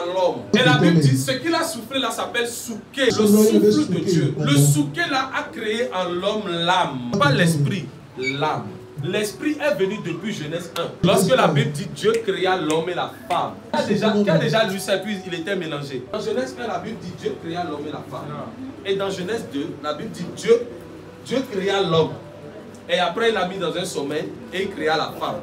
en l'homme. Et la Bible dit, ce qu'il a soufflé là s'appelle souké, le souffle de Dieu. Le souké là a créé en l'homme l'âme, pas l'esprit, l'âme. L'esprit est venu depuis Genèse 1. Lorsque la Bible dit Dieu créa l'homme et la femme. Qui a déjà lu ça puis il était mélangé. Dans Genèse 1, la Bible dit Dieu créa l'homme et la femme. Et dans Genèse 2, la Bible dit Dieu créa l'homme. Et après il l'a mis dans un sommeil et il créa la femme.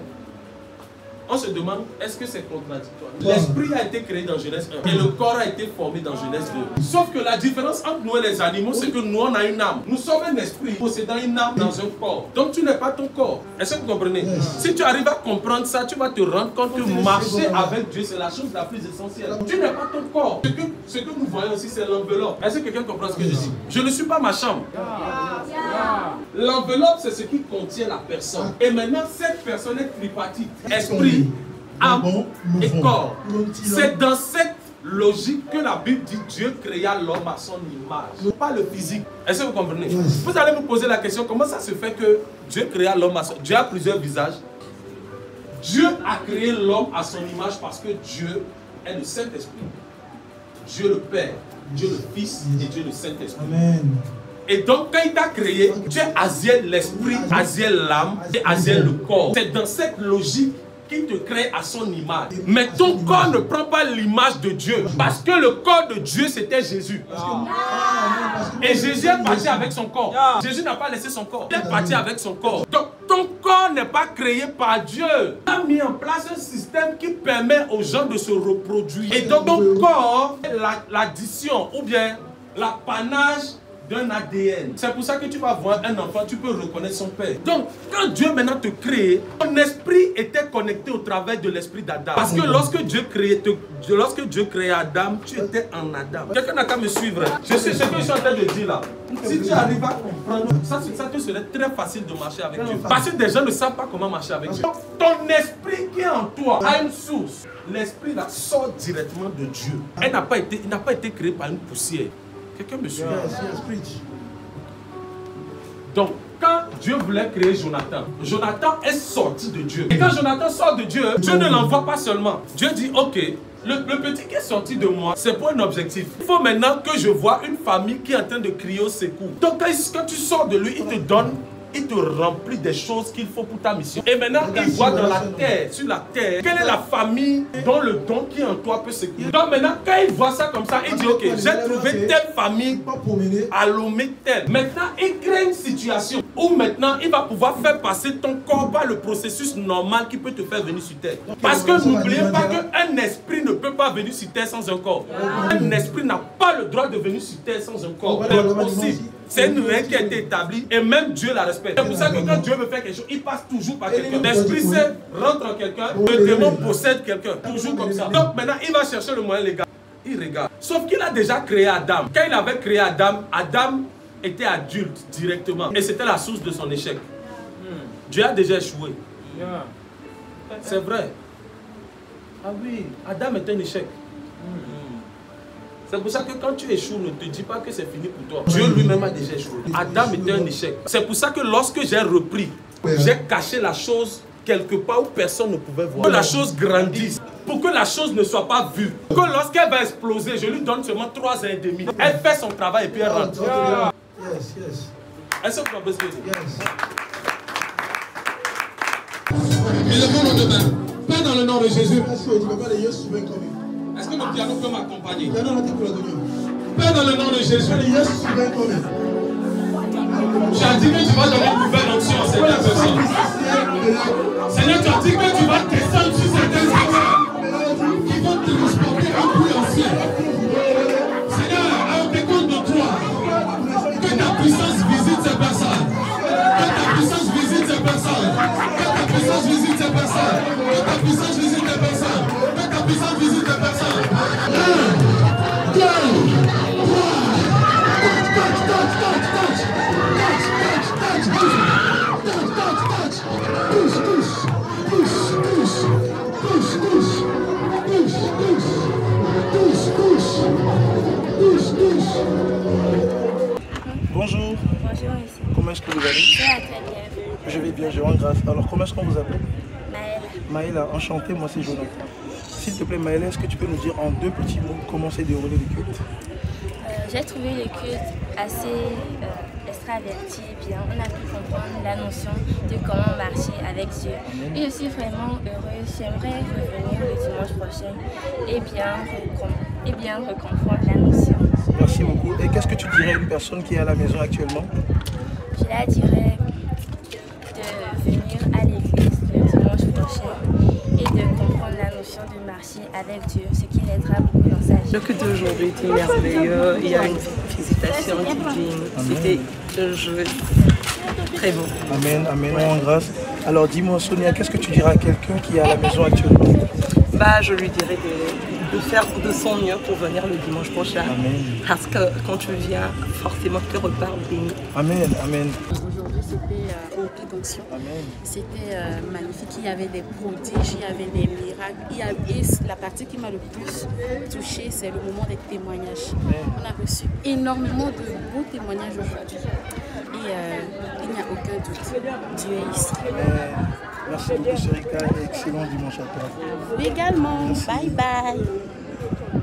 On se demande, est-ce que c'est contradictoire? L'esprit a été créé dans Genèse 1 et le corps a été formé dans Genèse 2. Sauf que la différence entre nous et les animaux, c'est que nous, on a une âme. Nous sommes un esprit possédant une âme dans un corps. Donc tu n'es pas ton corps. Est-ce que vous comprenez? Si tu arrives à comprendre ça, tu vas te rendre compte que marcher avec Dieu, c'est la chose la plus essentielle. Tu n'es pas ton corps. Ce que nous voyons aussi, c'est l'enveloppe. Est-ce que quelqu'un comprend ce que je dis? Je ne suis pas ma chambre. L'enveloppe, c'est ce qui contient la personne. Et maintenant, cette personne est tripartite. Esprit, âme et corps. C'est dans cette logique que la Bible dit Dieu créa l'homme à son image, pas le physique. Est-ce que vous comprenez? Vous allez me poser la question, comment ça se fait que Dieu créa l'homme à son... Dieu a plusieurs visages. Dieu a créé l'homme à son image parce que Dieu est le Saint-Esprit. Dieu le Père, Dieu le Fils et Dieu le Saint-Esprit. Amen. Et donc, quand il t'a créé, Dieu Aziel l'esprit, Aziel l'âme et Aziel le corps. C'est dans cette logique qu'il te crée à son image. Mais ton corps ne prend pas l'image de Dieu. Parce que le corps de Dieu, c'était Jésus. Et Jésus est parti avec son corps. Jésus n'a pas laissé son corps. Il est parti avec son corps. Donc, ton corps n'est pas créé par Dieu. Il a mis en place un système qui permet aux gens de se reproduire. Et donc, ton corps est l'addition ou bien l'apanage d'un ADN. C'est pour ça que tu vas voir un enfant, tu peux reconnaître son père. Donc, quand Dieu maintenant te crée, ton esprit était connecté au travers de l'esprit d'Adam. Parce que lorsque Dieu créait Adam, tu étais en Adam. Quelqu'un n'a qu'à me suivre. Je sais ce que je suis en train de dire là. Si tu arrives à comprendre, ça te serait très facile de marcher avec Dieu. Parce que des gens ne savent pas comment marcher avec Dieu. Ton esprit qui est en toi a une source. L'esprit là sort directement de Dieu. Il n'a pas été créé par une poussière. Quelqu'un me suit? Donc, quand Dieu voulait créer Jonathan, Jonathan est sorti de Dieu. Et quand Jonathan sort de Dieu, Dieu ne l'envoie pas seulement. Dieu dit, ok, le petit qui est sorti de moi, c'est pour un objectif. Il faut maintenant que je vois une famille qui est en train de crier au secours. Donc, quand tu sors de lui, il te donne, il te remplit des choses qu'il faut pour ta mission. Et maintenant, il voit dans la terre, sur la terre, quelle est la famille dont le don qui est en toi peut secourir. Donc maintenant, quand il voit ça comme ça, il dit, ok, j'ai trouvé telle famille à Lomé tel. Maintenant, il crée une situation où maintenant, il va pouvoir faire passer ton corps par le processus normal qui peut te faire venir sur terre. Parce que n'oubliez pas qu'un esprit ne peut pas venir sur terre sans un corps. Un esprit n'a pas le droit de venir sur terre sans un corps. C'est impossible. C'est une règle qui a été établie et même Dieu la respecte. C'est pour ça que quand Dieu veut faire quelque chose, il passe toujours par quelqu'un. L'Esprit Saint rentre en quelqu'un, le démon possède quelqu'un. Toujours comme ça. Donc maintenant, il va chercher le moyen légal. Il regarde. Sauf qu'il a déjà créé Adam. Quand il avait créé Adam, Adam était adulte directement. Et c'était la source de son échec. Dieu a déjà échoué. C'est vrai. Ah oui, Adam est un échec. C'est pour ça que quand tu échoues, ne te dis pas que c'est fini pour toi. Dieu lui-même a déjà échoué. Adam était un échec. C'est pour ça que lorsque j'ai repris, j'ai caché la chose quelque part où personne ne pouvait voir. Que la chose grandisse, pour que la chose ne soit pas vue. Que lorsqu'elle va exploser, je lui donne seulement 3 ans et demi. Elle fait son travail et puis elle rentre. Est-ce que vous comprenez ce que je dis? Élevons nos deux mains. Père, dans le nom de Jésus. Est-ce que le piano peut m'accompagner? Père, dans le nom de Jésus. J'ai dit que tu vas donner une nouvelle onction à certaines personnes. Seigneur, tu as dit que tu vas descendre sur certaines personnes qui vont transporter un bruit ancien. Seigneur, à décompte de toi, que ta puissance visite ces personnes. Que ta puissance visite ces personnes. Que ta puissance visite ces personnes. Que ta puissance visite ces personnes. Que ta puissance visite ces personnes. Bonjour. Bonjour, monsieur. Comment est-ce que vous allez? Très bien. Je vais bien, je rends grâce. Alors, comment est-ce qu'on vous appelle? Maëla. Maëla, enchanté, moi c'est Jonathan. s'il te plaît, Maëlle, est-ce que tu peux nous dire en 2 petits mots comment s'est déroulé le culte? J'ai trouvé le culte assez extraverti et bien. On a pu comprendre la notion de comment marcher avec Dieu. Et je suis vraiment heureuse. J'aimerais revenir le dimanche prochain et bien recomprendre la notion. Merci beaucoup. Et qu'est-ce que tu dirais à une personne qui est à la maison actuellement? Je la dirais de venir à l'église le dimanche prochain et de comprendre la notion de marcher avec Dieu, ce qui l'aidera beaucoup dans sa vie. Le culte d'aujourd'hui était merveilleux. Il y a une visitation divine. C'était très beau. Amen, amen, en grâce. Alors dis-moi, Sonia, qu'est-ce que tu diras à quelqu'un qui est à la maison actuellement? Je lui dirais de faire de son mieux pour venir le dimanche prochain. Amen. Parce que quand tu viens, forcément tu repars béni. Amen, amen. Aujourd'hui, c'était au culte d'onction. C'était magnifique. Il y avait des prodiges, il y avait des miracles. Et la partie qui m'a le plus touchée, c'est le moment des témoignages. On a reçu énormément de beaux témoignages aujourd'hui. Et il n'y a aucun doute. Dieu est ici. Merci beaucoup, Serika, et excellent dimanche à toi. Également. Merci. Bye bye.